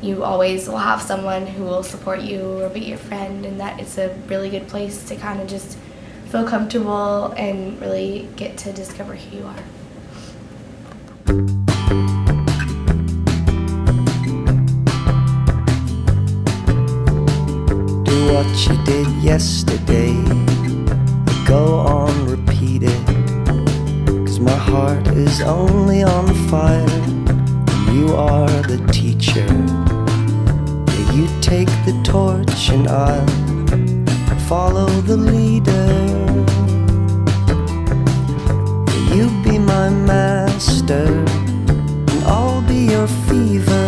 you always will have someone who will support you or be your friend, and that it's a really good place to kind of just feel comfortable and really get to discover who you are. Do what you did yesterday, go on, repeat it, 'cause my heart is only on fire when you are the teacher. Yeah, you take the torch and I'll follow the leader. Yeah, you be my master and I'll be your fever.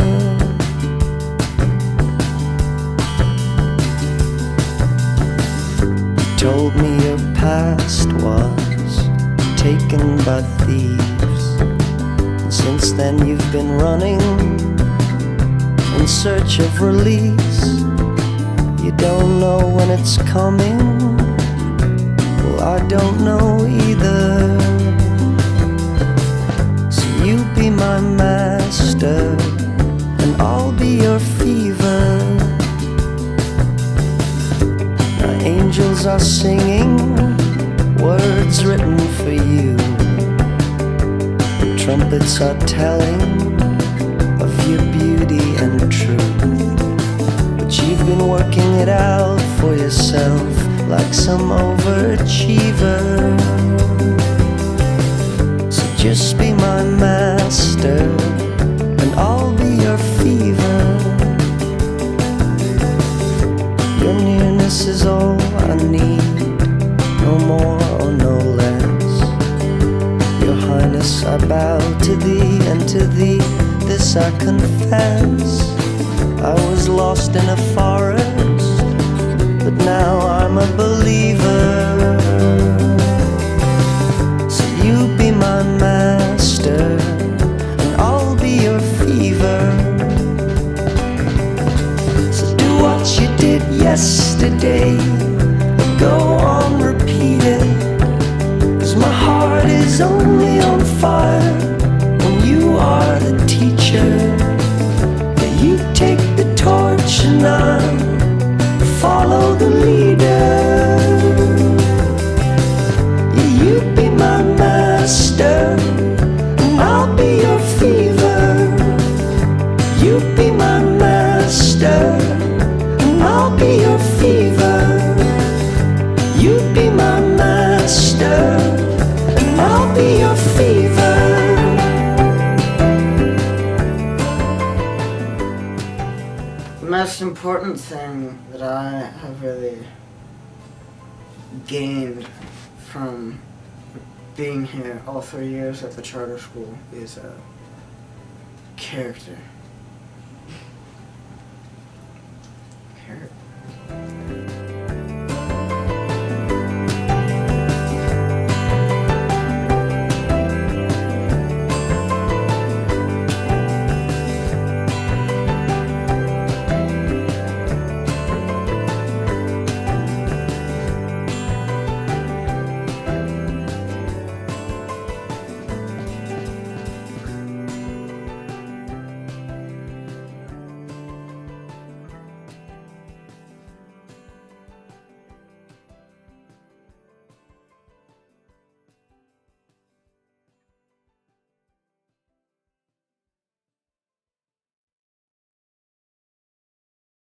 Told me your past was taken by thieves, and since then you've been running in search of release. You don't know when it's coming, well I don't know either. So you be my master and I'll be your fever. Angels are singing words written for you. The trumpets are telling of your beauty and truth. But you've been working it out for yourself like some overachiever. So just be my master and I'll be your fever. Your nearness is all I need, no more or no less. Your Highness, I bow to thee, and to thee this I confess. I was lost in a forest, but now I'm a believer. So you be my master, and I'll be your fever. What you did yesterday, go on, repeat it, 'cause my heart is only on fire when you are the teacher. Yeah, you take the torch and I'll follow the leader. Yeah, you be my master and I'll be your fever. You be my master, I'll be your fever. You be my master, and I'll be your fever. The most important thing that I have really gained from being here all 3 years at the charter school is character.